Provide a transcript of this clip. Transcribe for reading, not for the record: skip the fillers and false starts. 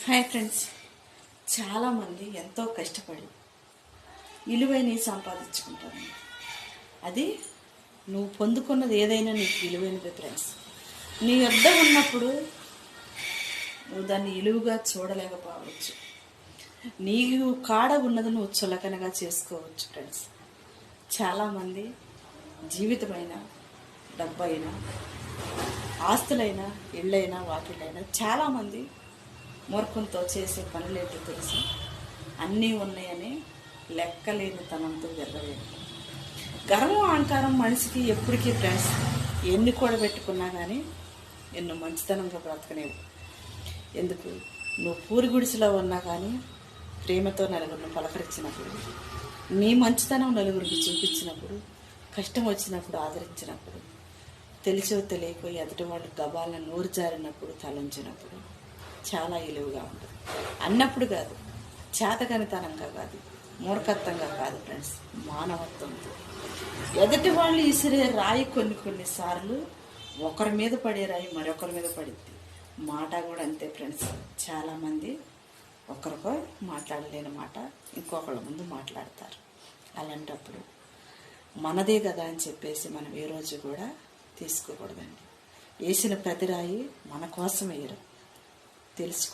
Hi friends, చాలామంది ఎంతో కష్టపడి విలువైనవి సంపాదించుకుంటారు. అది నువ్వు పొందుకున్నది ఏదైనా నీకు విలువైనది ఫ్రెండ్స్. నీ వద్ద ఉన్నప్పుడు నువ్వు దాన్ని విలువగా చూడలేకపోవచ్చు. నీకు కాడ ఉన్నది నువ్వు చులకనగా చేసుకోవచ్చు ఫ్రెండ్స్. చాలామంది జీవితమైన, డబ్బైనా, ఆస్తులైనా, ఇళ్ళైనా, వాకిళ్ళైనా చాలామంది మూర్ఖంతో చేసే పనులేంటో తెలుసు. అన్నీ ఉన్నాయని లెక్కలేని తనంతో వెళ్ళలేదు. గర్వం, అహంకారం మనిషికి ఎప్పటికీ ఫ్రెండ్స్ ఎన్ని కూడా పెట్టుకున్నా కానీ ఎన్నో మంచితనంగా బ్రతకనేవు. ఎందుకు నువ్వు పూరి గుడిసెలో ఉన్నా కానీ ప్రేమతో నలుగురిని పలకరించినప్పుడు, నీ మంచితనం నలుగురికి చూపించినప్పుడు, కష్టం వచ్చినప్పుడు ఆదరించినప్పుడు, తెలిసో తెలియకో ఎదుటి వాళ్ళు గబాలను నోరు జారినప్పుడు, తలంచినప్పుడు చాలా విలువగా ఉంటుంది. అన్నప్పుడు కాదు, చేతకనితనంగా కాదు, మూర్ఖత్వంగా కాదు ఫ్రెండ్స్, మానవత్వంతో. ఎదుటి వాళ్ళు ఇసిరే రాయి కొన్నిసార్లు ఒకరి మీద పడే రాయి మరొకరి మీద పడిద్ది. మాట కూడా అంతే ఫ్రెండ్స్. చాలామంది ఒకరికో మాట్లాడలేని మాట ఇంకొకళ్ళ ముందు మాట్లాడతారు. అలాంటప్పుడు మనదే కదా అని చెప్పేసి మనం ఏ రోజు కూడా తీసుకోకూడదండి. వేసిన ప్రతి రాయి మన కోసం వేయరు. తెలుసుకుని